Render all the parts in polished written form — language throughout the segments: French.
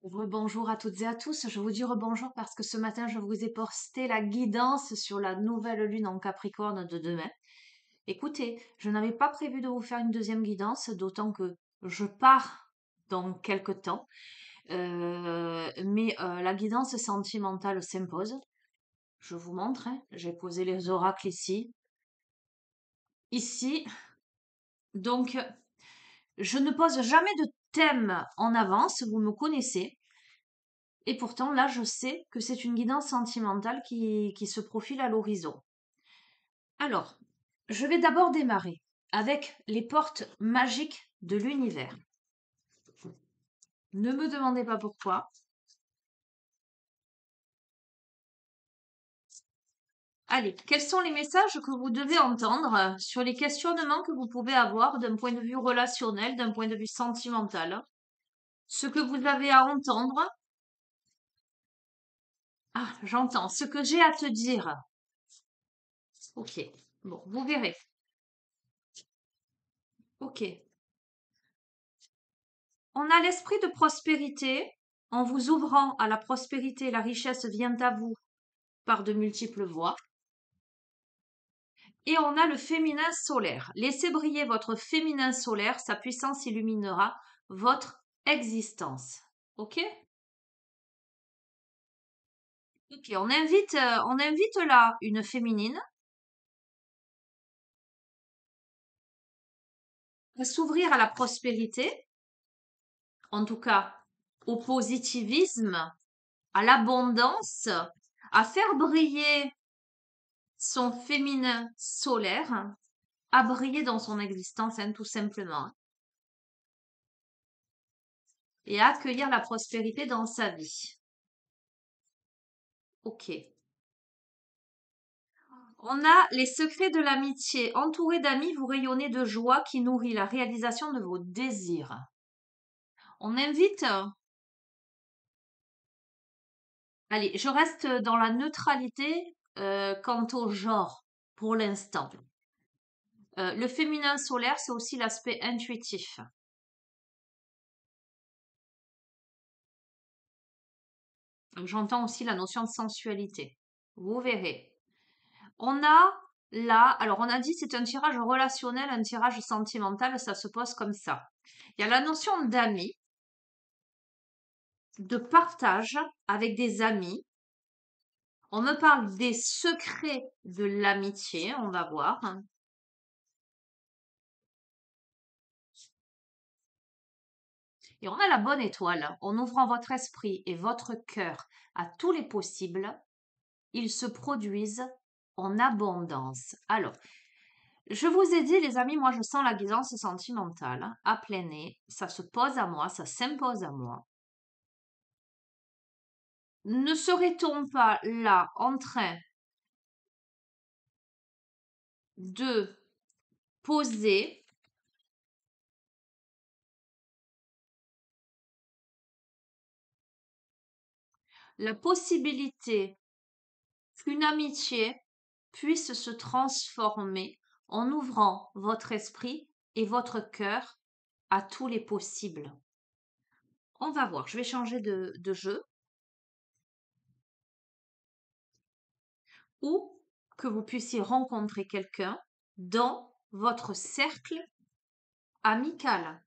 Rebonjour à toutes et à tous. Je vous dis rebonjour parce que ce matin, je vous ai posté la guidance sur la nouvelle lune en Capricorne de demain. Écoutez, je n'avais pas prévu de vous faire une deuxième guidance, d'autant que je pars dans quelques temps. Mais la guidance sentimentale s'impose. Je vous montre, hein, j'ai posé les oracles ici. Ici. Donc, je ne pose jamais de thème en avance, vous me connaissez. Et pourtant, là, je sais que c'est une guidance sentimentale qui se profile à l'horizon. Alors, je vais d'abord démarrer avec les portes magiques de l'univers. Ne me demandez pas pourquoi. Allez, quels sont les messages que vous devez entendre sur les questionnements que vous pouvez avoir d'un point de vue relationnel, d'un point de vue sentimental? Ce que vous avez à entendre. Ah, j'entends. Ce que j'ai à te dire. Ok. Bon, vous verrez. Ok. On a l'esprit de prospérité. En vous ouvrant à la prospérité, la richesse vient à vous par de multiples voies. Et on a le féminin solaire. Laissez briller votre féminin solaire, sa puissance illuminera votre existence. Ok? Ok, on invite là une féminine à s'ouvrir à la prospérité, en tout cas au positivisme, à l'abondance, à faire briller son féminin solaire, à briller dans son existence, hein, tout simplement, et à accueillir la prospérité dans sa vie. Ok. On a les secrets de l'amitié. Entouré d'amis, vous rayonnez de joie qui nourrit la réalisation de vos désirs. On invite. Allez, je reste dans la neutralité quant au genre pour l'instant. Le féminin solaire, c'est aussi l'aspect intuitif. J'entends aussi la notion de sensualité. Vous verrez. On a là, alors on a dit c'est un tirage relationnel, un tirage sentimental, ça se pose comme ça. Il y a la notion d'amis, de partage avec des amis. On me parle des secrets de l'amitié, on va voir. Et on a la bonne étoile. En ouvrant votre esprit et votre cœur à tous les possibles, ils se produisent en abondance. Alors, je vous ai dit, les amis, moi je sens la guidance sentimentale à plein nez. Ça se pose à moi, ça s'impose à moi. Ne serait-on pas là en train de poser la possibilité qu'une amitié puisse se transformer en ouvrant votre esprit et votre cœur à tous les possibles? On va voir, je vais changer de jeu. Ou que vous puissiez rencontrer quelqu'un dans votre cercle amical.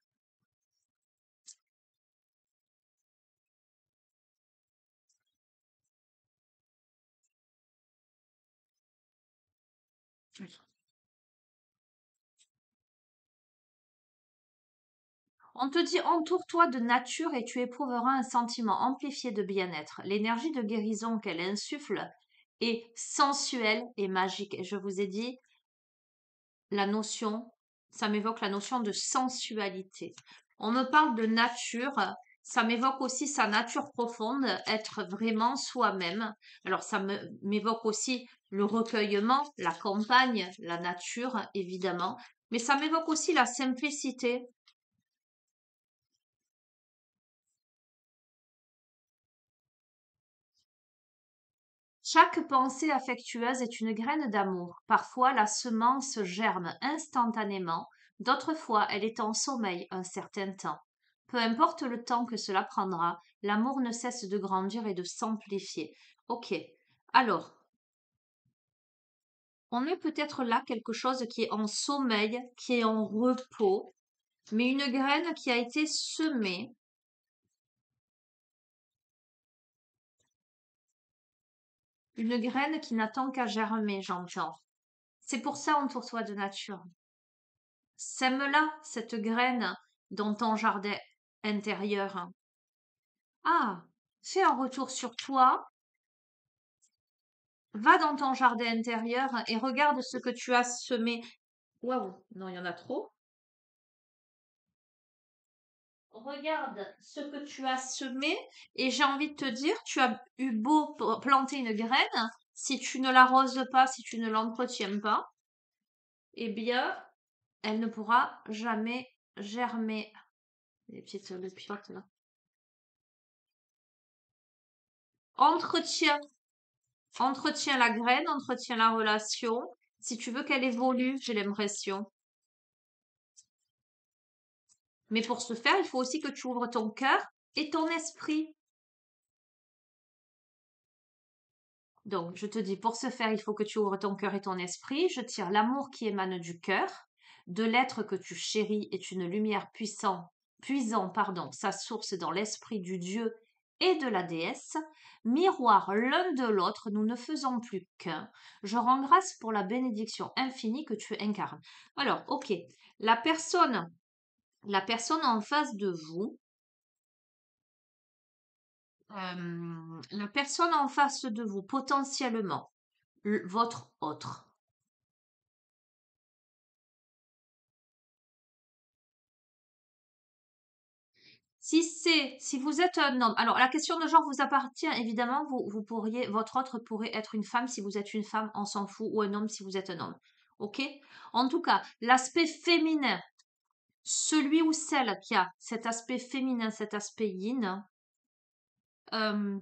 On te dit entoure-toi de nature et tu éprouveras un sentiment amplifié de bien-être. L'énergie de guérison qu'elle insuffle est sensuelle et magique. Et je vous ai dit, la notion, ça m'évoque la notion de sensualité. On me parle de nature, ça m'évoque aussi sa nature profonde, être vraiment soi-même. Alors m'évoque aussi le recueillement, la campagne, la nature, évidemment, mais ça m'évoque aussi la simplicité. Chaque pensée affectueuse est une graine d'amour. Parfois, la semence germe instantanément, d'autres fois, elle est en sommeil un certain temps. Peu importe le temps que cela prendra, l'amour ne cesse de grandir et de s'amplifier. Ok. Alors, on est peut-être là quelque chose qui est en sommeil, qui est en repos, mais une graine qui a été semée. Une graine qui n'attend qu'à germer, j'entends. C'est pour ça entoure-toi de nature. Sème-la, cette graine, dans ton jardin intérieur. Ah, fais un retour sur toi, va dans ton jardin intérieur et regarde ce que tu as semé. Waouh, non, il y en a trop. Regarde ce que tu as semé et j'ai envie de te dire, tu as eu beau planter une graine, si tu ne l'arroses pas, si tu ne l'entretiens pas, eh bien, elle ne pourra jamais germer. Les petites lupiotes là. Entretiens, entretiens la graine, entretiens la relation. Si tu veux qu'elle évolue, j'ai l'impression. Mais pour ce faire, il faut aussi que tu ouvres ton cœur et ton esprit. Donc, je te dis, pour ce faire, il faut que tu ouvres ton cœur et ton esprit. Je tire l'amour qui émane du cœur, de l'être que tu chéris est une lumière puisant, pardon, sa source dans l'esprit du Dieu et de la déesse. Miroir l'un de l'autre, nous ne faisons plus qu'un. Je rends grâce pour la bénédiction infinie que tu incarnes. Alors, ok, la personne, la personne en face de vous, la personne en face de vous, potentiellement, votre autre. Si vous êtes un homme, alors la question de genre vous appartient, évidemment, vous pourriez, votre autre pourrait être une femme si vous êtes une femme, on s'en fout, ou un homme si vous êtes un homme. Ok? En tout cas, l'aspect féminin, celui ou celle qui a cet aspect féminin, cet aspect yin, euh,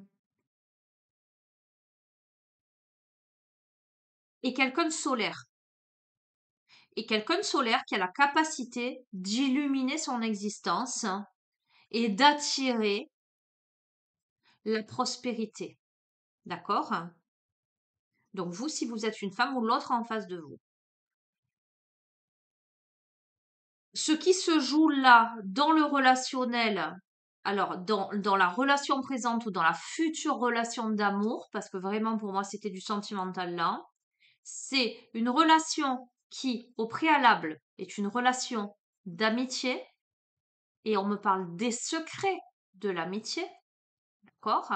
est quelqu'un de solaire. Et quelqu'un de solaire qui a la capacité d'illuminer son existence et d'attirer la prospérité. D'accord? Donc vous, si vous êtes une femme ou l'autre en face de vous. Ce qui se joue là, dans le relationnel, alors dans la relation présente ou dans la future relation d'amour, parce que vraiment pour moi c'était du sentimental là, c'est une relation qui, au préalable, est une relation d'amitié, et on me parle des secrets de l'amitié, d'accord?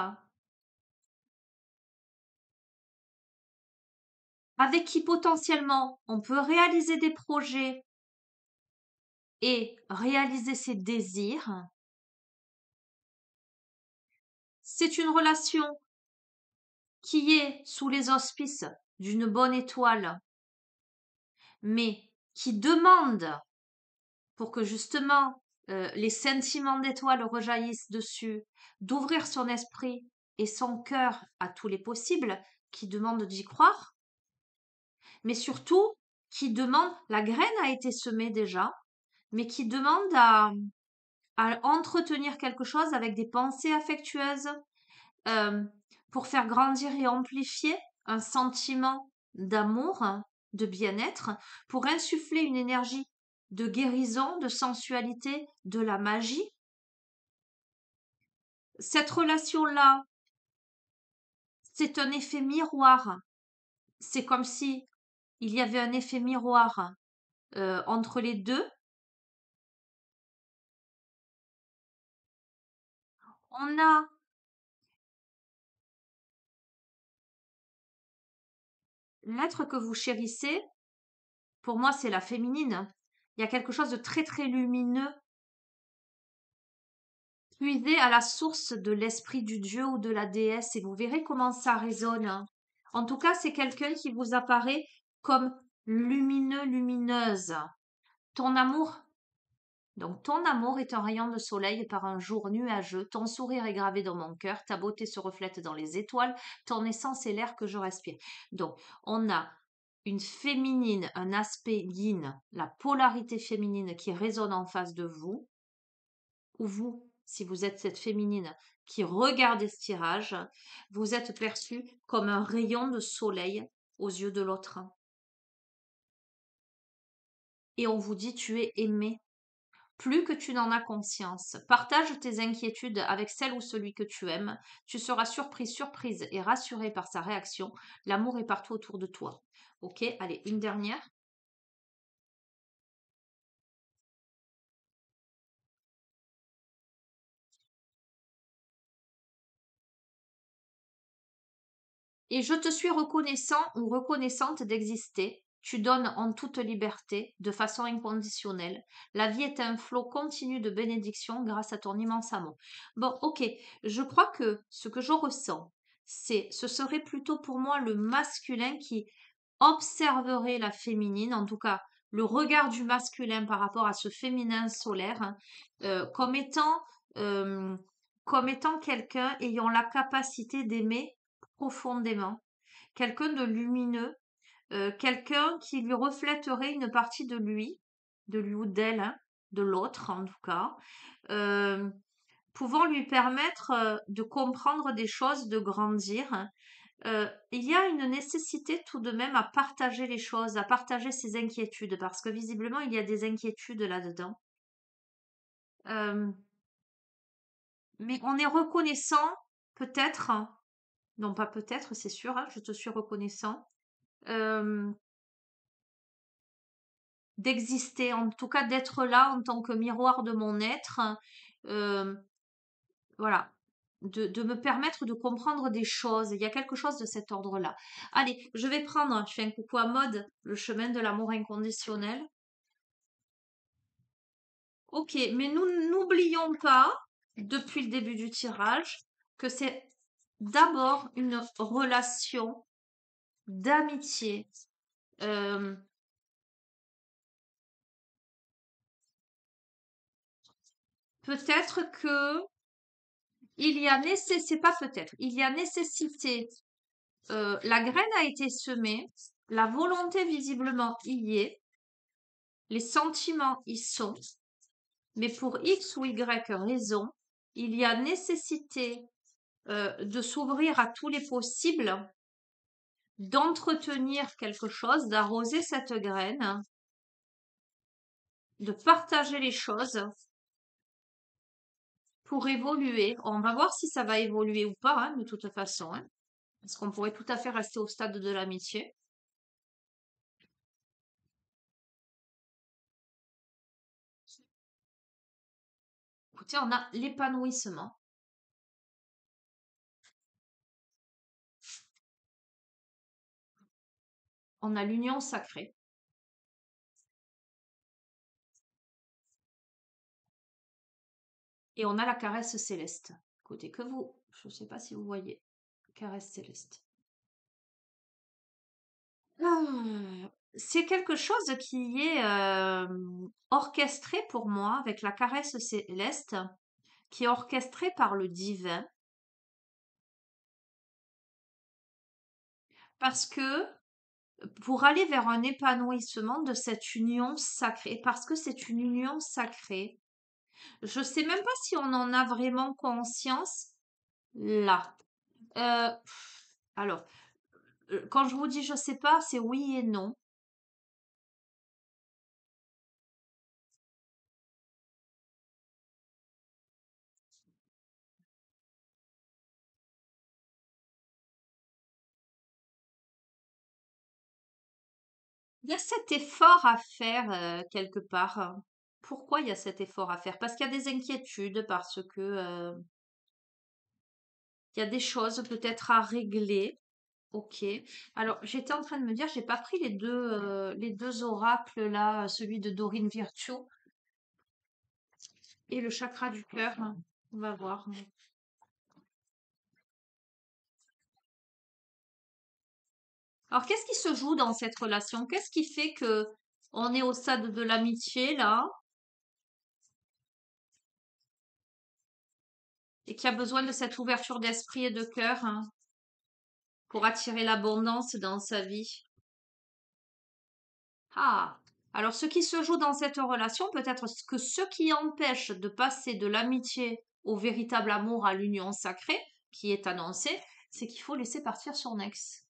Avec qui potentiellement on peut réaliser des projets et réaliser ses désirs. C'est une relation qui est sous les auspices d'une bonne étoile, mais qui demande, pour que justement les sentiments d'étoile rejaillissent dessus, d'ouvrir son esprit et son cœur à tous les possibles, qui demande d'y croire, mais surtout qui demande, la graine a été semée déjà, mais qui demande à entretenir quelque chose avec des pensées affectueuses, euh, pour faire grandir et amplifier un sentiment d'amour, de bien-être, pour insuffler une énergie de guérison, de sensualité, de la magie. Cette relation-là, c'est un effet miroir. C'est comme si il y avait un effet miroir entre les deux. On a l'être que vous chérissez, pour moi, c'est la féminine. Il y a quelque chose de très très lumineux, puisez à la source de l'esprit du dieu ou de la déesse et vous verrez comment ça résonne, hein. En tout cas, c'est quelqu'un qui vous apparaît comme lumineux, lumineuse. Ton amour, donc ton amour est un rayon de soleil par un jour nuageux. Ton sourire est gravé dans mon cœur. Ta beauté se reflète dans les étoiles. Ton essence est l'air que je respire. Donc, on a une féminine, un aspect yin, la polarité féminine qui résonne en face de vous. ou vous, si vous êtes cette féminine qui regardez ce tirage, vous êtes perçu comme un rayon de soleil aux yeux de l'autre. Et on vous dit tu es aimé. Plus que tu n'en as conscience, partage tes inquiétudes avec celle ou celui que tu aimes. Tu seras surprise et rassuré par sa réaction. L'amour est partout autour de toi. Ok, allez, une dernière. Et je te suis reconnaissant ou reconnaissante d'exister. Tu donnes en toute liberté, de façon inconditionnelle. La vie est un flot continu de bénédictions grâce à ton immense amour. Bon, ok, je crois que ce que je ressens, ce serait plutôt pour moi le masculin qui observerait la féminine, en tout cas le regard du masculin par rapport à ce féminin solaire, hein, comme euh, comme étant quelqu'un ayant la capacité d'aimer profondément, quelqu'un de lumineux, quelqu'un qui lui reflèterait une partie de lui ou d'elle, hein, de l'autre en tout cas, euh, pouvant lui permettre de comprendre des choses, de grandir, hein. Il y a une nécessité tout de même à partager les choses, à partager ses inquiétudes, parce que visiblement il y a des inquiétudes là-dedans. Euh, mais on est reconnaissant, peut-être, non pas peut-être, c'est sûr, hein, je te suis reconnaissant, euh, d'exister, en tout cas d'être là en tant que miroir de mon être, euh, voilà, de me permettre de comprendre des choses. Il y a quelque chose de cet ordre-là. Allez, je fais un coucou à Maude, le chemin de l'amour inconditionnel. Ok, mais nous n'oublions pas, depuis le début du tirage, que c'est d'abord une relation d'amitié. Euh, peut-être que il y a c'est pas peut-être, il y a nécessité. La graine a été semée, la volonté visiblement y est, les sentiments y sont, mais pour X ou Y raison, il y a nécessité de s'ouvrir à tous les possibles, d'entretenir quelque chose, d'arroser cette graine, de partager les choses pour évoluer. On va voir si ça va évoluer ou pas, hein, de toute façon, hein, parce qu'on pourrait tout à fait rester au stade de l'amitié. Écoutez, on a l'épanouissement, on a l'union sacrée et on a la caresse céleste. Côté que vous, je ne sais pas si vous voyez, caresse céleste. C'est quelque chose qui est orchestré pour moi avec la caresse céleste, qui est orchestré par le divin, parce que pour aller vers un épanouissement de cette union sacrée, parce que c'est une union sacrée, je sais même pas si on en a vraiment conscience là. Euh, alors, quand je vous dis je sais pas, c'est oui et non. Il y a cet effort à faire quelque part. Pourquoi il y a cet effort à faire? Parce qu'il y a des inquiétudes, parce que il y a des choses peut-être à régler. Ok. Alors, j'étais en train de me dire, j'ai pas pris les deux oracles là, celui de Dorine Virtue et le chakra du cœur. On va voir. Alors, qu'est-ce qui se joue dans cette relation? Qu'est-ce qui fait que on est au stade de l'amitié là et qu'il y a besoin de cette ouverture d'esprit et de cœur, hein, pour attirer l'abondance dans sa vie? Ah! Alors, ce qui se joue dans cette relation, peut-être que ce qui empêche de passer de l'amitié au véritable amour, à l'union sacrée, qui est annoncée, c'est qu'il faut laisser partir son ex.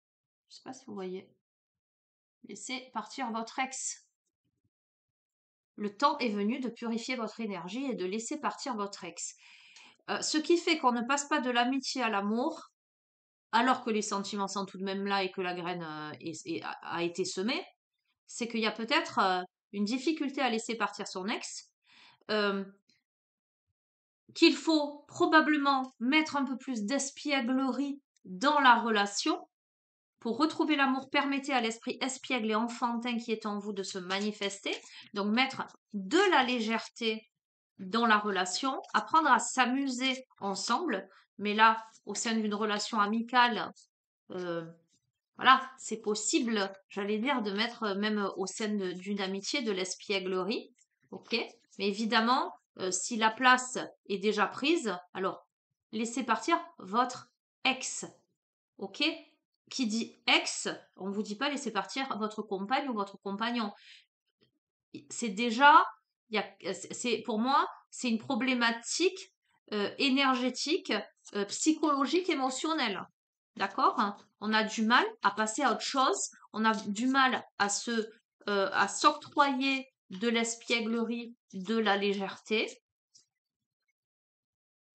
Je sais pas si vous voyez. Laissez partir votre ex. Le temps est venu de purifier votre énergie et de laisser partir votre ex. Ce qui fait qu'on ne passe pas de l'amitié à l'amour, alors que les sentiments sont tout de même là et que la graine a été semée, c'est qu'il y a peut-être une difficulté à laisser partir son ex, euh, qu'il faut probablement mettre un peu plus d'espièglerie dans la relation. Pour retrouver l'amour, permettez à l'esprit espiègle et enfantin qui est en vous de se manifester. Donc mettre de la légèreté dans la relation, apprendre à s'amuser ensemble. Mais là, au sein d'une relation amicale, euh, voilà, c'est possible, j'allais dire, de mettre même au sein d'une amitié de l'espièglerie. Ok? Mais évidemment, si la place est déjà prise, alors laissez partir votre ex. Ok? Qui dit ex, on ne vous dit pas laissez partir votre compagne ou votre compagnon. C'est déjà, pour moi, c'est une problématique énergétique, psychologique, émotionnelle. D'accord? On a du mal à passer à autre chose. On a du mal à s'octroyer de l'espièglerie, de la légèreté.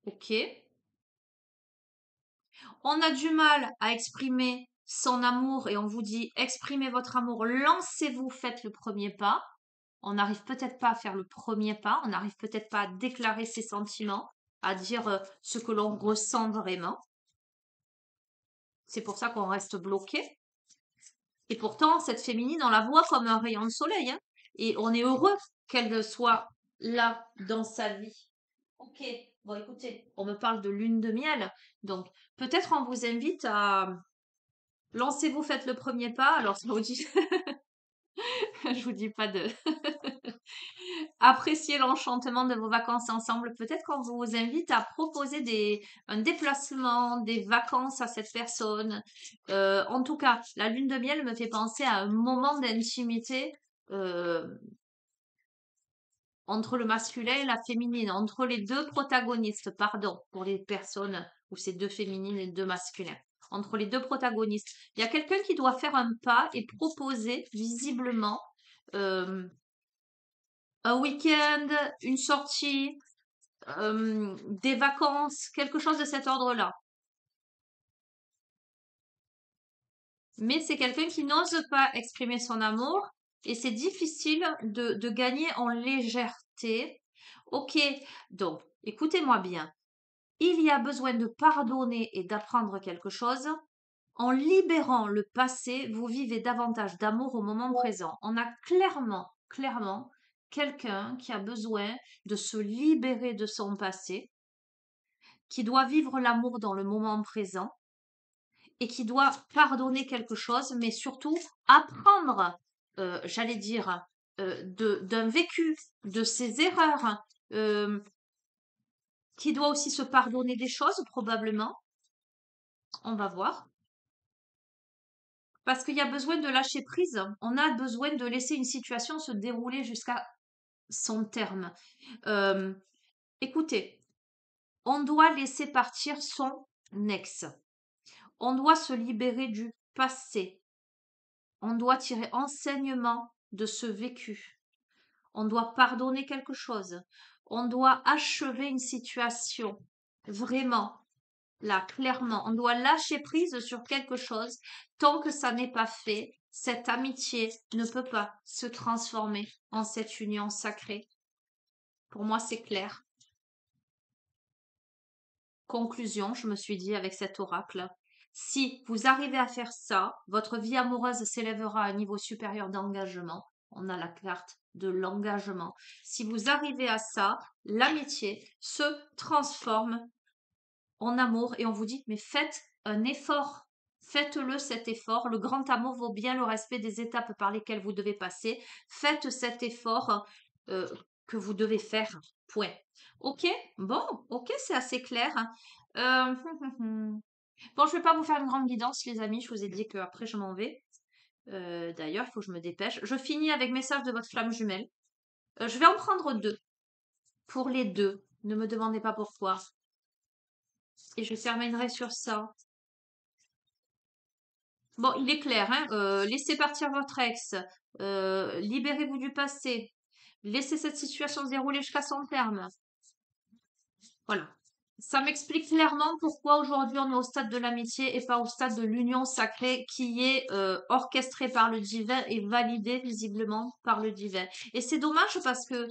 Ok? On a du mal à exprimer son amour et on vous dit exprimez votre amour, lancez-vous, faites le premier pas. On n'arrive peut-être pas à faire le premier pas, on n'arrive peut-être pas à déclarer ses sentiments, à dire ce que l'on ressent vraiment. C'est pour ça qu'on reste bloqué. Et pourtant, cette féminine, on la voit comme un rayon de soleil, hein, et on est heureux qu'elle soit là dans sa vie. Ok, bon écoutez, on me parle de lune de miel, donc peut-être on vous invite à lancez-vous, faites le premier pas. Alors ça vous dit, je vous dis pas de apprécier l'enchantement de vos vacances ensemble. Peut-être qu'on vous invite à proposer un déplacement, des vacances à cette personne. En tout cas, la lune de miel me fait penser à un moment d'intimité euh, entre le masculin et la féminine, entre les deux protagonistes, pardon, pour les personnes où c'est deux féminines et deux masculins. Entre les deux protagonistes. Il y a quelqu'un qui doit faire un pas et proposer visiblement euh, un week-end, une sortie, des vacances, quelque chose de cet ordre-là. Mais c'est quelqu'un qui n'ose pas exprimer son amour et c'est difficile de gagner en légèreté. Ok, donc écoutez-moi bien. Il y a besoin de pardonner et d'apprendre quelque chose. En libérant le passé, vous vivez davantage d'amour au moment présent. On a clairement, quelqu'un qui a besoin de se libérer de son passé, qui doit vivre l'amour dans le moment présent et qui doit pardonner quelque chose, mais surtout apprendre, j'allais dire, d'un vécu, de ses erreurs, euh, qui doit aussi se pardonner des choses, probablement. On va voir. Parce qu'il y a besoin de lâcher prise. On a besoin de laisser une situation se dérouler jusqu'à son terme. Euh, écoutez, on doit laisser partir son ex. On doit se libérer du passé. On doit tirer enseignement de ce vécu. On doit pardonner quelque chose. On doit achever une situation. Vraiment, là, clairement, on doit lâcher prise sur quelque chose. Tant que ça n'est pas fait, cette amitié ne peut pas se transformer en cette union sacrée. Pour moi, c'est clair. Conclusion, je me suis dit avec cet oracle, si vous arrivez à faire ça, votre vie amoureuse s'élèvera à un niveau supérieur d'engagement. On a la carte de l'engagement. Si vous arrivez à ça, l'amitié se transforme en amour et on vous dit, mais faites un effort. Faites-le cet effort. Le grand amour vaut bien le respect des étapes par lesquelles vous devez passer. Faites cet effort euh, que vous devez faire. Point. Ok? Bon, ok, c'est assez clair. Bon, je ne vais pas vous faire une grande guidance, les amis. Je vous ai dit qu'après, je m'en vais. D'ailleurs, il faut que je me dépêche. Je finis avec message de votre flamme jumelle. Je vais en prendre deux. Pour les deux. Ne me demandez pas pourquoi. Et je terminerai sur ça. Bon, il est clair, hein. Laissez partir votre ex. Libérez-vous du passé. Laissez cette situation se dérouler jusqu'à son terme. Voilà. Ça m'explique clairement pourquoi aujourd'hui on est au stade de l'amitié et pas au stade de l'union sacrée qui est orchestrée par le divin et validée visiblement par le divin. Et c'est dommage parce que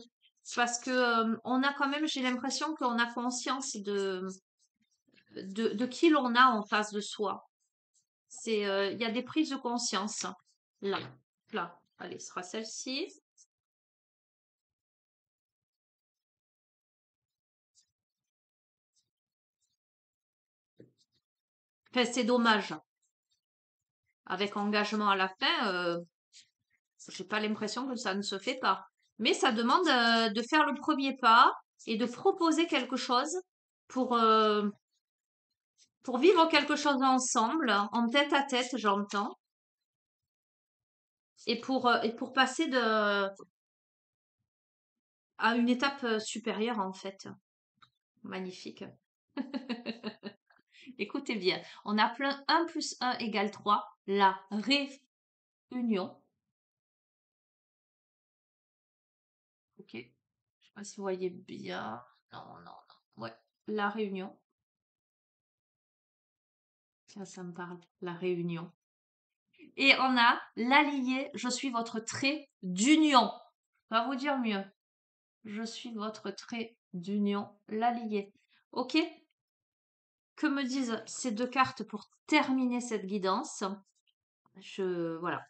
on a quand même, j'ai l'impression qu'on a conscience de qui l'on a en face de soi. Il y a des prises de conscience. Là, là. Allez, ce sera celle-ci. Enfin, c'est dommage. Avec engagement à la fin, j'ai pas l'impression que ça ne se fait pas. Mais ça demande de faire le premier pas et de proposer quelque chose pour, euh, pour vivre quelque chose ensemble, en tête à tête, j'entends, et pour passer à une étape supérieure, en fait. Magnifique. Écoutez bien, on a plein 1 plus 1 égale 3, la réunion. Ok, je sais pas si vous voyez bien. Non, non, non. Ouais, la réunion. Ça me parle, la réunion. Et on a l'allié, je suis votre trait d'union. On va vous dire mieux. Je suis votre trait d'union, l'allié. Ok? Que me disent ces deux cartes pour terminer cette guidance? Voilà.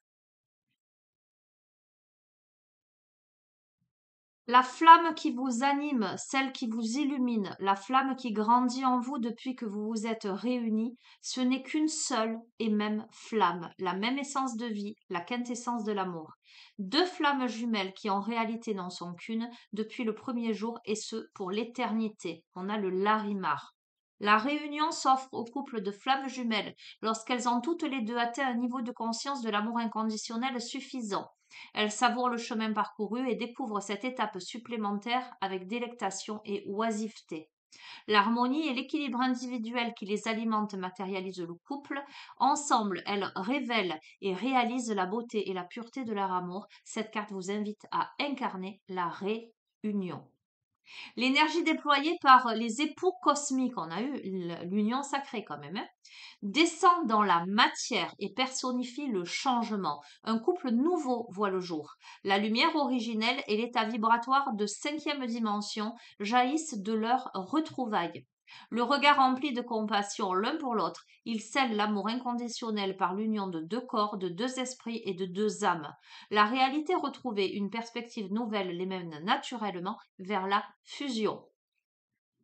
La flamme qui vous anime, celle qui vous illumine, la flamme qui grandit en vous depuis que vous vous êtes réunis, ce n'est qu'une seule et même flamme, la même essence de vie, la quintessence de l'amour. Deux flammes jumelles qui en réalité n'en sont qu'une depuis le premier jour et ce pour l'éternité. On a le Larimar. La réunion s'offre au couple de flammes jumelles lorsqu'elles ont toutes les deux atteint un niveau de conscience de l'amour inconditionnel suffisant. Elles savourent le chemin parcouru et découvrent cette étape supplémentaire avec délectation et oisiveté. L'harmonie et l'équilibre individuel qui les alimentent matérialisent le couple. Ensemble, elles révèlent et réalisent la beauté et la pureté de leur amour. Cette carte vous invite à incarner la réunion. L'énergie déployée par les époux cosmiques, on a eu l'union sacrée quand même, hein, descend dans la matière et personnifie le changement. Un couple nouveau voit le jour. La lumière originelle et l'état vibratoire de cinquième dimension jaillissent de leur retrouvailles. Le regard rempli de compassion l'un pour l'autre, ils scellent l'amour inconditionnel par l'union de deux corps, de deux esprits et de deux âmes. La réalité retrouvée, une perspective nouvelle les mène naturellement vers la fusion.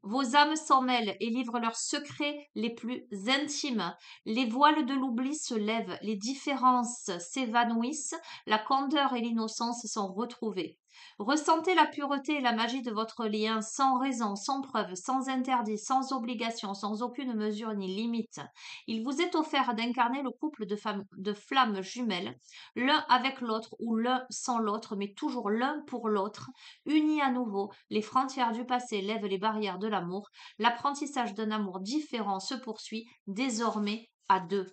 Vos âmes s'en mêlent et livrent leurs secrets les plus intimes. Les voiles de l'oubli se lèvent, les différences s'évanouissent, la candeur et l'innocence sont retrouvées. Ressentez la pureté et la magie de votre lien sans raison, sans preuve, sans interdit, sans obligation, sans aucune mesure ni limite. Il vous est offert d'incarner le couple de flammes jumelles, l'un avec l'autre ou l'un sans l'autre, mais toujours l'un pour l'autre, unis à nouveau, les frontières du passé lèvent les barrières de l'amour. L'apprentissage d'un amour différent se poursuit désormais à deux.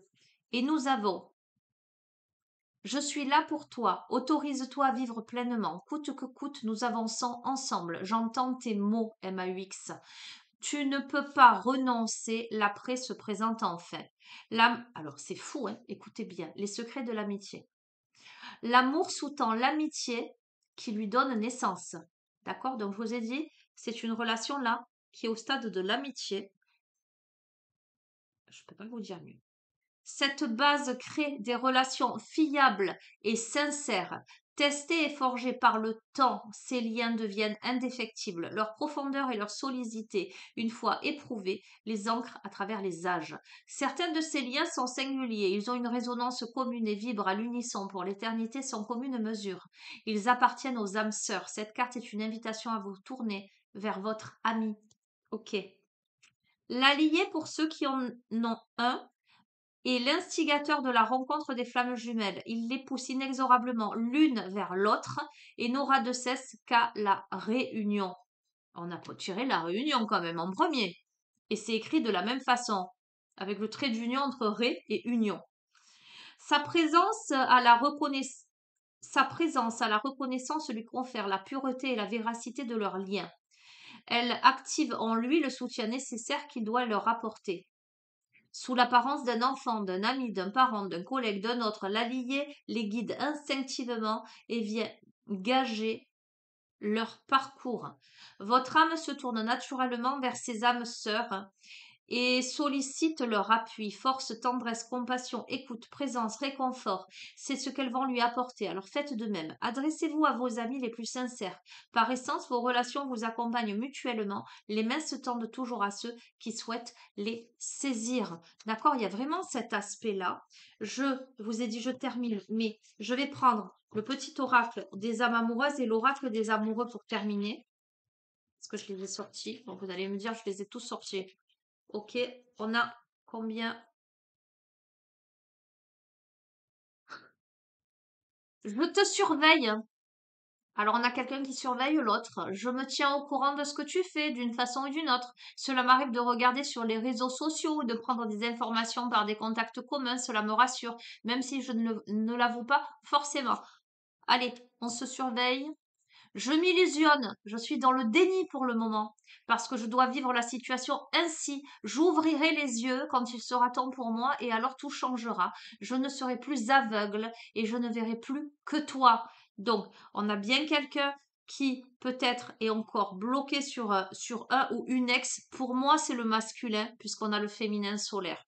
Et nous avons je suis là pour toi. Autorise-toi à vivre pleinement. Coûte que coûte, nous avançons ensemble. J'entends tes mots, MAUX. Tu ne peux pas renoncer, l'après se présente enfin. Alors c'est fou, hein. Écoutez bien, les secrets de l'amitié. L'amour sous-tend l'amitié qui lui donne naissance. D'accord? Donc je vous ai dit, c'est une relation là qui est au stade de l'amitié. Je ne peux pas vous dire mieux. Cette base crée des relations fiables et sincères. Testées et forgées par le temps, ces liens deviennent indéfectibles. Leur profondeur et leur solidité, une fois éprouvées, les ancrent à travers les âges. Certains de ces liens sont singuliers. Ils ont une résonance commune et vibrent à l'unisson pour l'éternité sans commune mesure. Ils appartiennent aux âmes sœurs. Cette carte est une invitation à vous tourner vers votre ami. Ok. L'allié pour ceux qui en ont un est l'instigateur de la rencontre des flammes jumelles. Il les pousse inexorablement l'une vers l'autre et n'aura de cesse qu'à la réunion. On a tiré la réunion quand même en premier. Et c'est écrit de la même façon, avec le trait d'union entre ré et union. Sa présence à la reconnaissance lui confère la pureté et la véracité de leur lien. Elle active en lui le soutien nécessaire qu'il doit leur apporter. Sous l'apparence d'un enfant, d'un ami, d'un parent, d'un collègue, d'un autre, l'allié les guide instinctivement et vient gager leur parcours. Votre âme se tourne naturellement vers ces âmes sœurs et sollicite leur appui, force, tendresse, compassion, écoute, présence, réconfort. C'est ce qu'elles vont lui apporter. Alors faites de même. Adressez-vous à vos amis les plus sincères. Par essence, vos relations vous accompagnent mutuellement. Les mains se tendent toujours à ceux qui souhaitent les saisir. D'accord? Il y a vraiment cet aspect-là. Je vous ai dit, je termine, mais je vais prendre le petit oracle des âmes amoureuses et l'oracle des amoureux pour terminer. Parce que je les ai sortis. Donc vous allez me dire, je les ai tous sortis. Ok, on a combien? Je te surveille. Alors, on a quelqu'un qui surveille l'autre. Je me tiens au courant de ce que tu fais d'une façon ou d'une autre. Cela m'arrive de regarder sur les réseaux sociaux ou de prendre des informations par des contacts communs. Cela me rassure, même si je ne l'avoue pas forcément. Allez, on se surveille. Je m'illusionne, je suis dans le déni pour le moment, parce que je dois vivre la situation ainsi. J'ouvrirai les yeux quand il sera temps pour moi, et alors tout changera. Je ne serai plus aveugle et je ne verrai plus que toi. Donc, on a bien quelqu'un qui peut-être est encore bloqué sur un ou une ex. Pour moi, c'est le masculin, puisqu'on a le féminin solaire.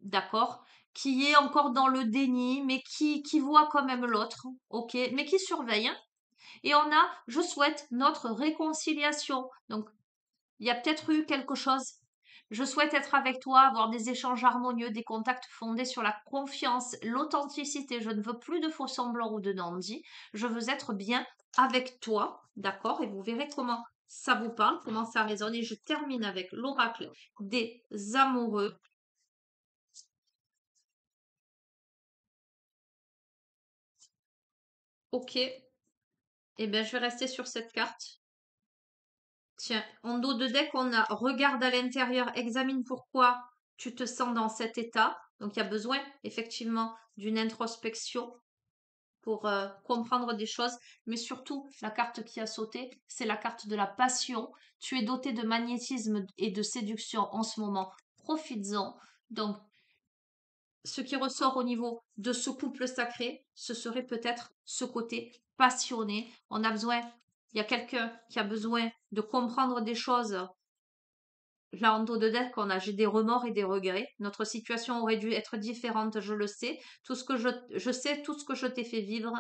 D'accord? Qui est encore dans le déni, mais qui voit quand même l'autre, ok? Mais qui surveille, hein. Et on a, je souhaite notre réconciliation. Donc, il y a peut-être eu quelque chose. Je souhaite être avec toi, avoir des échanges harmonieux, des contacts fondés sur la confiance, l'authenticité. Je ne veux plus de faux semblants ou de dandy. Je veux être bien avec toi. D'accord? Et vous verrez comment ça vous parle, comment ça résonne. Et je termine avec l'oracle des amoureux. Ok. Eh bien, je vais rester sur cette carte. Tiens, en dos de deck, on a regarde à l'intérieur, examine pourquoi tu te sens dans cet état. Donc, il y a besoin effectivement d'une introspection pour comprendre des choses. Mais surtout, la carte qui a sauté, c'est la carte de la passion. Tu es doté de magnétisme et de séduction en ce moment. Profites-en. Donc, ce qui ressort au niveau de ce couple sacré, ce serait peut-être ce côté passionné. On a besoin, il y a quelqu'un qui a besoin de comprendre des choses. Là, en dos de deck, j'ai des remords et des regrets. Notre situation aurait dû être différente, je le sais. Tout ce que je sais tout ce que je t'ai fait vivre.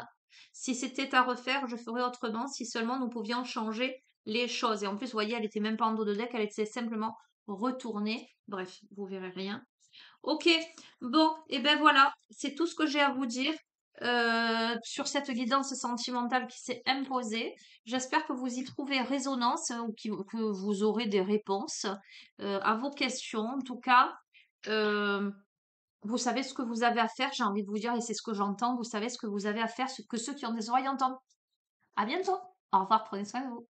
Si c'était à refaire, je ferais autrement. Si seulement nous pouvions changer les choses. Et en plus, vous voyez, elle était même pas en dos de deck, elle était simplement retournée. Bref, vous verrez rien. Ok, bon, et ben voilà, c'est tout ce que j'ai à vous dire sur cette guidance sentimentale qui s'est imposée. J'espère que vous y trouvez résonance ou que vous aurez des réponses à vos questions. En tout cas, euh, vous savez ce que vous avez à faire, j'ai envie de vous dire, et c'est ce que j'entends, vous savez ce que vous avez à faire, ce que ceux qui ont des oreilles entendent. À bientôt. Au revoir, prenez soin de vous.